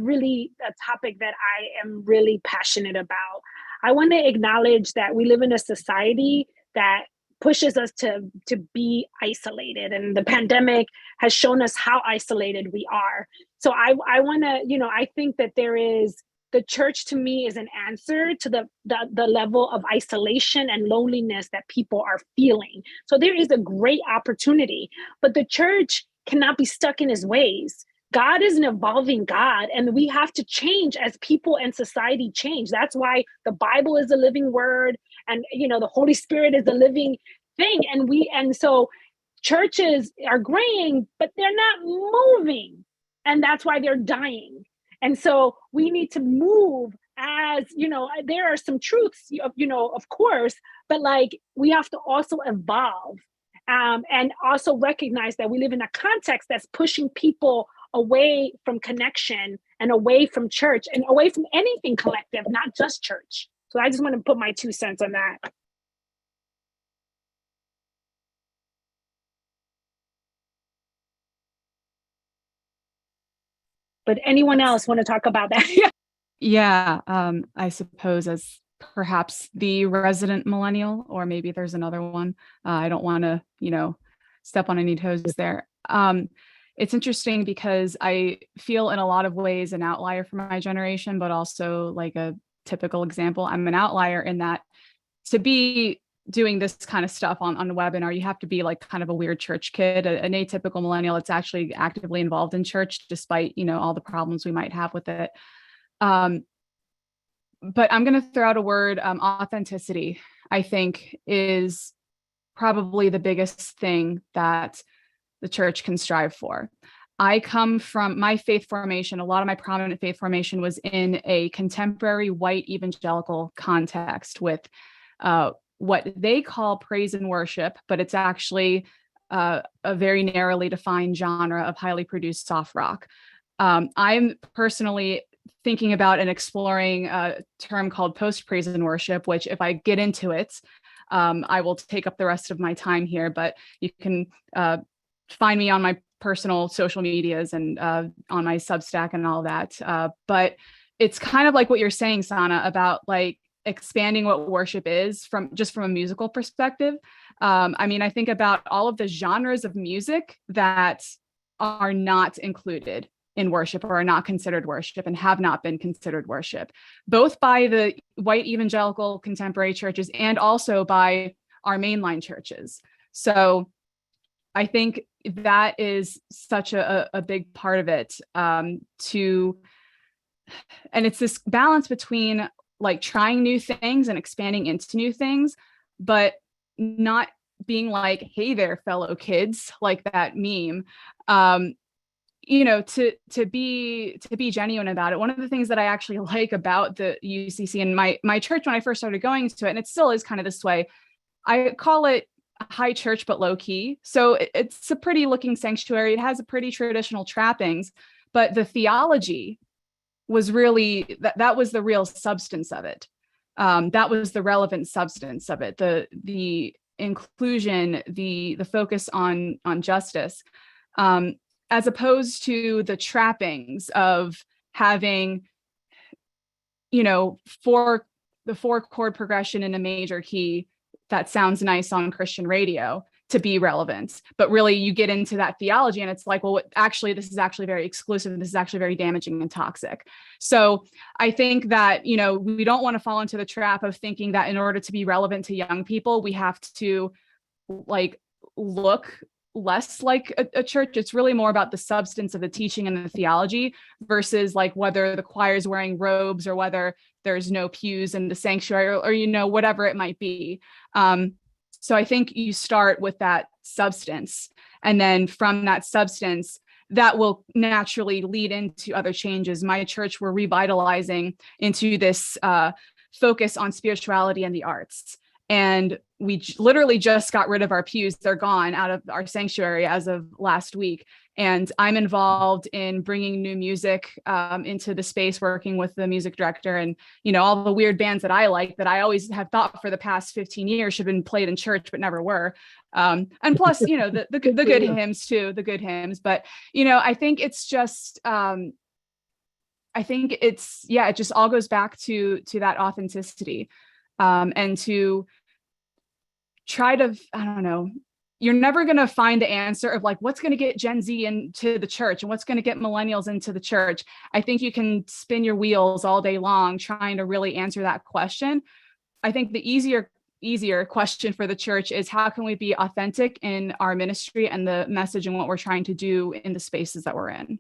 topic that I am really passionate about. I want to acknowledge that we live in a society that pushes us to be isolated, and the pandemic has shown us how isolated we are. So I want to, I think that the church to me is an answer to the level of isolation and loneliness that people are feeling. So there is a great opportunity, but the church cannot be stuck in his ways. God is an evolving God, and we have to change as people and society change. That's why the Bible is a living word, and the Holy Spirit is a living thing. And so churches are graying, but they're not moving. And that's why they're dying. And so we need to move as, there are some truths, of course, but like we have to also evolve and also recognize that we live in a context that's pushing people away from connection and away from church and away from anything collective, not just church. So I just want to put my 2 cents on that. But anyone else want to talk about that? Yeah, I suppose as perhaps the resident millennial, or maybe there's another one. I don't want to, step on any toes there. It's interesting because I feel in a lot of ways an outlier for my generation, but also like a typical example. I'm an outlier in that to be doing this kind of stuff on a webinar, you have to be like kind of a weird church kid, an atypical millennial that's actually actively involved in church, despite, all the problems we might have with it. But I'm going to throw out a word, authenticity, I think is probably the biggest thing that the church can strive for. I come from my faith formation. A lot of my prominent faith formation was in a contemporary white evangelical context with what they call praise and worship, but it's actually a very narrowly defined genre of highly produced soft rock. I'm personally thinking about and exploring a term called post praise and worship, which if I get into it, I will take up the rest of my time here, but you can find me on my personal social medias and on my Substack and all that. But it's kind of like what you're saying, Sana, about like expanding what worship is from a musical perspective. I think about all of the genres of music that are not included in worship or are not considered worship and have not been considered worship, both by the white evangelical contemporary churches and also by our mainline churches. So I think that is such a big part of it, and it's this balance between like trying new things and expanding into new things, but not being like, hey there, fellow kids, like that meme. To be genuine about it. One of the things that I actually like about the UCC and my church when I first started going to it, and it still is kind of this way, I call it high church but low key. So it's a pretty looking sanctuary. It has a pretty traditional trappings, but the theology was really that was the real substance of it. That was the relevant substance of it. The inclusion, the focus on justice. As opposed to the trappings of having, the 4-chord progression in a major key that sounds nice on Christian radio to be relevant. But really you get into that theology and it's like, well, this is actually very exclusive. And this is actually very damaging and toxic. So I think that, we don't want to fall into the trap of thinking that in order to be relevant to young people, we have to like look less like a church. It's really more about the substance of the teaching and the theology versus like whether the choir is wearing robes or whether there's no pews in the sanctuary or whatever it might be. So I think you start with that substance, and then from that substance that will naturally lead into other changes. My church, we're revitalizing into this focus on spirituality and the arts. And we literally just got rid of our pews. They're gone out of our sanctuary as of last week. And I'm involved in bringing new music into the space, working with the music director and, all the weird bands that I like that I always have thought for the past 15 years should have been played in church, but never were. And plus, the good hymns too, the good hymns. But, I think it's just, it just all goes back to that authenticity. And to try to, you're never going to find the answer of like, what's going to get Gen Z into the church and what's going to get millennials into the church. I think you can spin your wheels all day long trying to really answer that question. I think the easier question for the church is how can we be authentic in our ministry and the message and what we're trying to do in the spaces that we're in.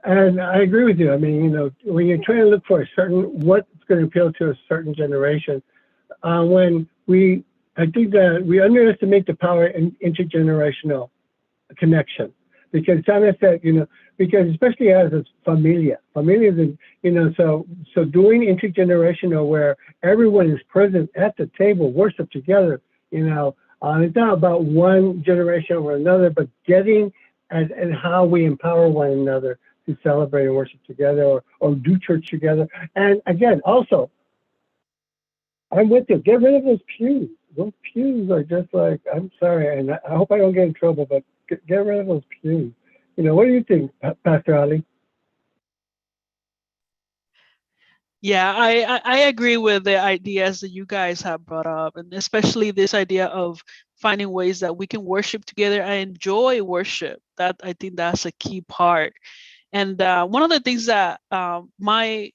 And I agree with you. When you're trying to look for what's going to appeal to a certain generation, when I think that we underestimate the power in intergenerational connection. Because Sana said, because especially as a familia is, so doing intergenerational where everyone is present at the table, worship together, it's not about one generation over another, but getting and how we empower one another to celebrate and worship together or do church together. And again, also, I'm with you. Get rid of those pews. Those pews are just like, I'm sorry, and I hope I don't get in trouble, but get rid of those pews. What do you think, Pastor Ali? Yeah, I agree with the ideas that you guys have brought up, and especially this idea of finding ways that we can worship together and enjoy worship. That I think that's a key part. And one of the things that my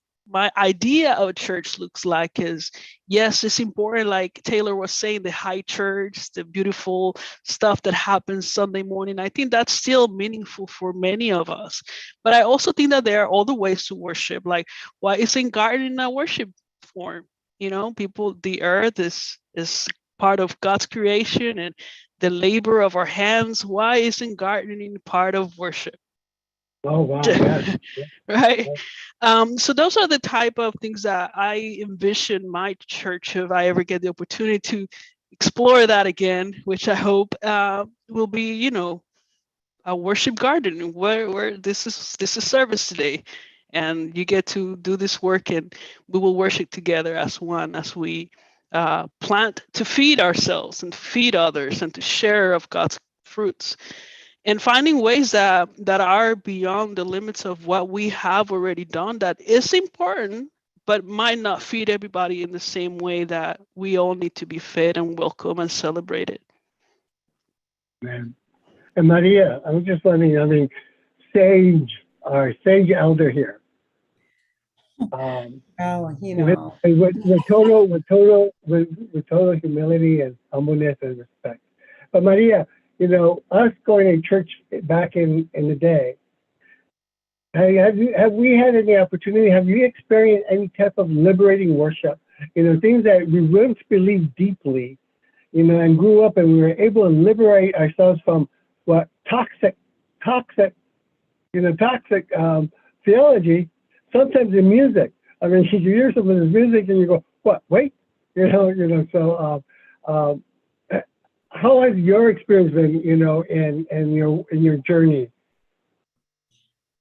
idea of church looks like is, yes, it's important, like Taylor was saying, the high church, the beautiful stuff that happens Sunday morning. I think that's still meaningful for many of us. But I also think that there are other ways to worship, like why isn't gardening a worship form? The earth is part of God's creation and the labor of our hands. Why isn't gardening part of worship? Oh, wow. Yeah. Right. So those are the type of things that I envision my church, if I ever get the opportunity to explore that again, which I hope will be, a worship garden where this is service today, and you get to do this work, and we will worship together as one, as we plant to feed ourselves and feed others and to share of God's fruits. And finding ways that are beyond the limits of what we have already done, that is important, but might not feed everybody in the same way that we all need to be fed and welcome and celebrated. Man. And Maria, I was just wondering, sage elder here. With total humility and humbleness and respect. But Maria, us going to church back in the day, have we had any opportunity? Have you experienced any type of liberating worship? Things that we once believed deeply, and grew up, and we were able to liberate ourselves from what toxic theology. Sometimes in music, I mean, you hear some of this music and you go, "What? Wait," So, how has your experience been, in your journey?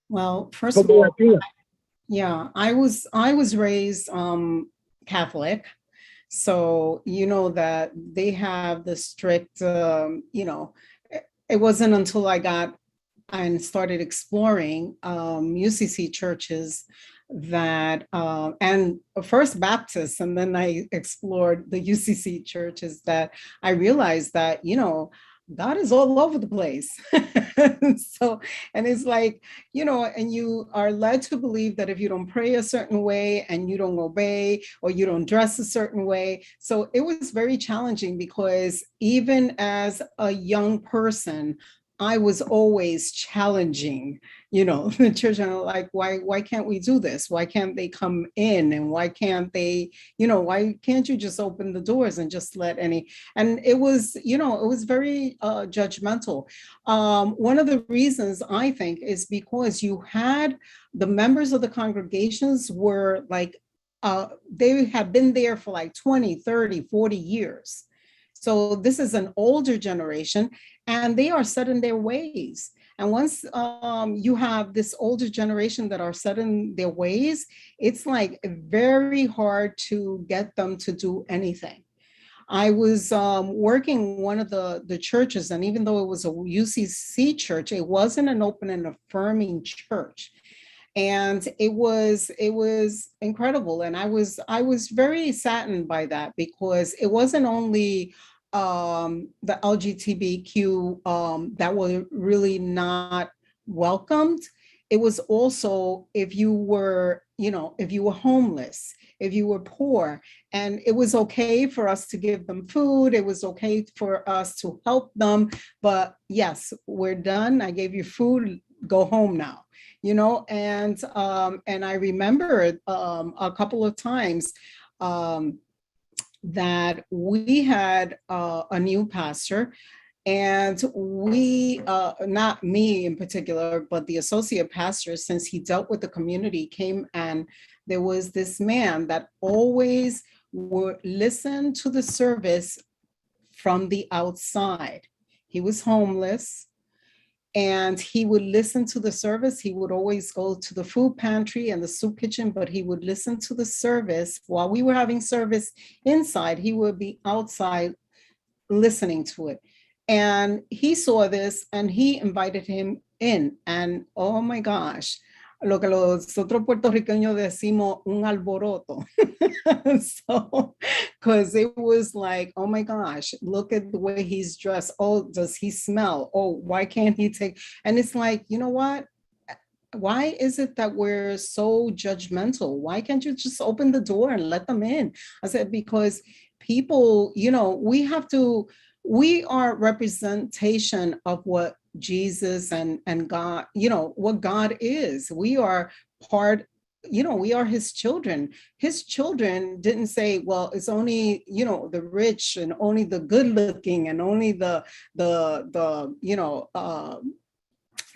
Well, first of all, I was raised Catholic, so that they have the strict, it wasn't until I got and started exploring UCC churches that and First Baptist, and then I explored the UCC churches, that I realized that God is all over the place. So, and it's like, and you are led to believe that if you don't pray a certain way and you don't obey, or you don't dress a certain way. So it was very challenging, because even as a young person, I was always challenging, the church, and like, why can't we do this? Why can't they come in? And why can't they, why can't you just open the doors and just let any? And it was, it was very judgmental. One of the reasons, I think, is because you had the members of the congregations were like, they have been there for like 20, 30, 40 years. So this is an older generation, and they are set in their ways. And once you have this older generation that are set in their ways, it's like very hard to get them to do anything. I was working one of the churches, and even though it was a UCC church, it wasn't an open and affirming church. And it was incredible. And I was very saddened by that, because it wasn't only the LGBTQ that were really not welcomed. It was also if you were homeless, if you were poor, and it was okay for us to give them food. It was okay for us to help them. But yes, we're done. I gave you food. Go home now. And I remember a couple of times that we had a new pastor, and we, not me in particular, but the associate pastor, since he dealt with the community, came, and there was this man that always would listen to the service from the outside. He was homeless, and he would listen to the service. He would always go to the food pantry and the soup kitchen, but he would listen to the service. While we were having service inside, he would be outside listening to it. And he saw this and he invited him in. And oh my gosh, lo que nosotros puertorriqueños decimos un alboroto. So, because it was like, oh my gosh, look at the way he's dressed. Oh, does he smell? Oh, why can't he take? And it's like, you know what? Why is it that we're so judgmental? Why can't you just open the door and let them in? I said, because people, you know, we are representation of what Jesus and God, you know, what God is. We are part, you know, we are his children. His children didn't say, well, it's only, you know, the rich and only the good looking and only the you know,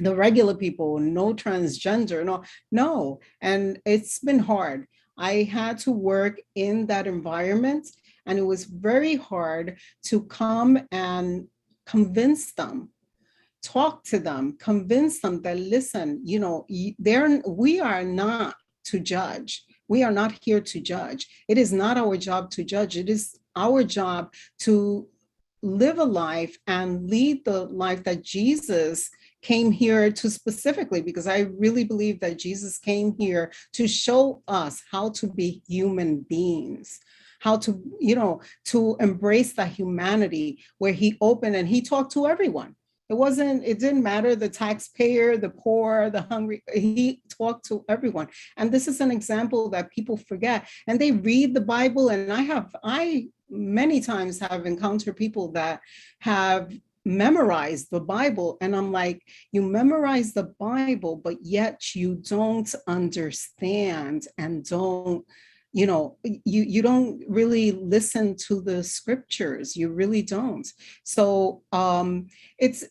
the regular people, no transgender, no. And it's been hard. I had to work in that environment, and it was very hard to come and convince them, talk to them, convince them that, listen, you know, we are not to judge. We are not here to judge. It is not our job to judge. It is our job to live a life and lead the life that Jesus came here to specifically, because I really believe that Jesus came here to show us how to be human beings, how to, you know, to embrace the humanity, where he opened and he talked to everyone. It didn't matter the taxpayer, the poor, the hungry, he talked to everyone. And this is an example that people forget. And they read the Bible, and I many times have encountered people that have memorized the Bible. And I'm like, you memorize the Bible, but yet you don't understand and don't, you know, you don't really listen to the scriptures. You really don't. So it's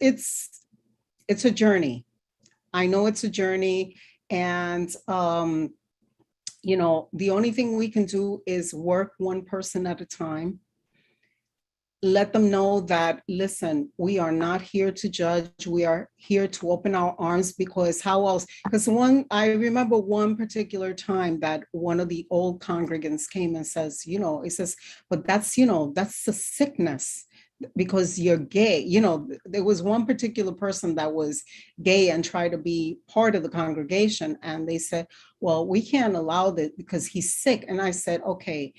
a journey. I know it's a journey. And, you know, the only thing we can do is work one person at a time. Let them know that, listen, we are not here to judge. We are here to open our arms, because how else? Because I remember one particular time that one of the old congregants came and says, you know, it says, but that's, you know, that's a sickness because you're gay. You know, there was one particular person that was gay and tried to be part of the congregation. And they said, well, we can't allow that because he's sick. And I said, okay,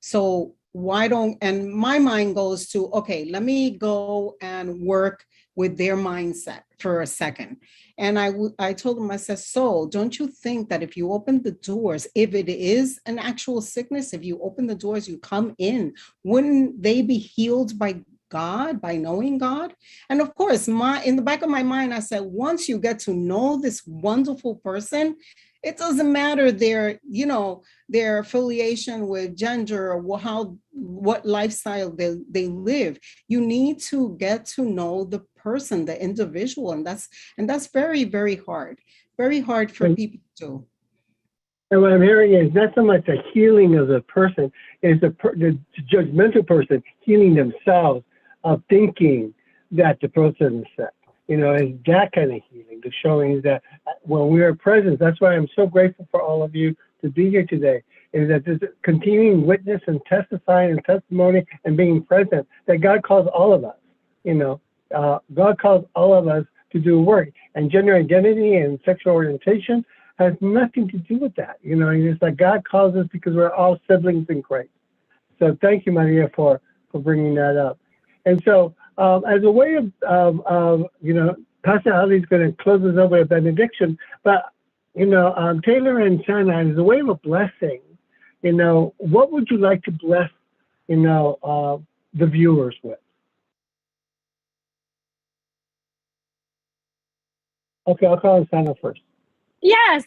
so why don't, and my mind goes to, okay, let me go and work with their mindset for a second. And I told them, I said, so don't you think that if you open the doors, if it is an actual sickness, if you open the doors, you come in, wouldn't they be healed by God, by knowing God? And of course, in the back of my mind, I said, once you get to know this wonderful person, it doesn't matter their, you know, their affiliation with gender or what lifestyle they live. You need to get to know the person, the individual, and that's very, very hard for people to do. And what I'm hearing is not so much a healing of the person, it's the judgmental person healing themselves of thinking that the person is sick. You know, it's that kind of healing, the showing that when we are present, that's why I'm so grateful for all of you to be here today, is that there's a continuing witness and testifying and testimony and being present, that God calls all of us, you know, God calls all of us to do work, and gender identity and sexual orientation has nothing to do with that. You know, it's like God calls us because we're all siblings in Christ. So thank you, Maria, for bringing that up. And so, as a way of you know, Pastor Ali's going to close us up with a benediction, but, you know, Taylor and Shanna, as a way of a blessing, you know, what would you like to bless, you know, the viewers with? Okay, I'll call on Shanna first. Yes,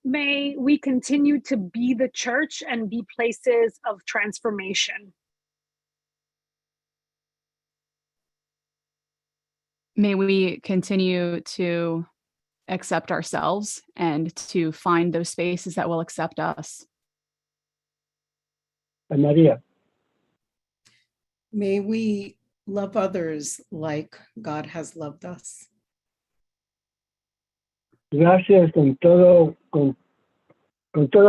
may we continue to be the church and be places of transformation. May we continue to accept ourselves and to find those spaces that will accept us. And Maria. May we love others like God has loved us. Gracias con todo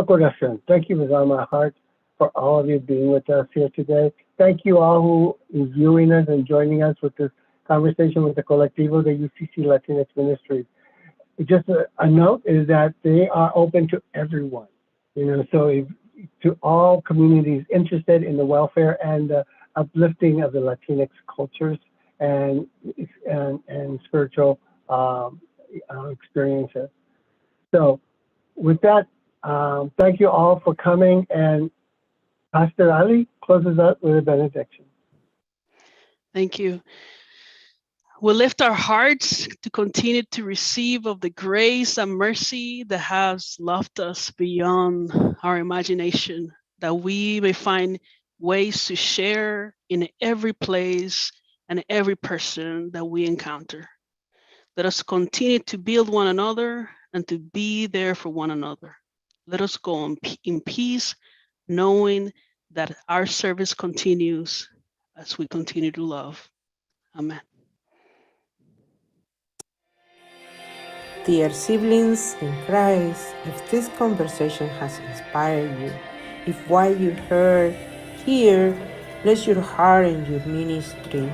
corazón. Thank you with all my heart for all of you being with us here today. Thank you all who is viewing us and joining us with this conversation with the Colectivo de UCC Latinx Ministries. Just a note is that they are open to everyone, so to all communities interested in the welfare and the uplifting of the Latinx cultures and spiritual experiences. So with that, thank you all for coming, and Pastor Ali closes up with a benediction. Thank you. We lift our hearts to continue to receive of the grace and mercy that has loved us beyond our imagination, that we may find ways to share in every place and every person that we encounter. Let us continue to build one another and to be there for one another. Let us go in peace, knowing that our service continues as we continue to love. Amen. Dear siblings in Christ, if this conversation has inspired you, if what you heard here bless your heart and your ministry,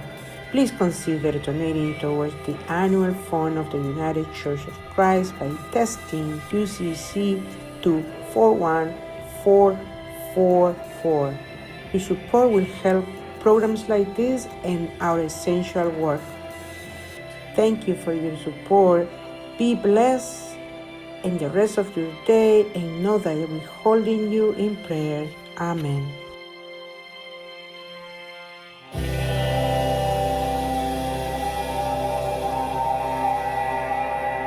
please consider donating towards the annual fund of the United Church of Christ by texting UCC to 41444. Your support will help programs like this and our essential work. Thank you for your support. Be blessed in the rest of your day and know that I will be holding you in prayer. Amen.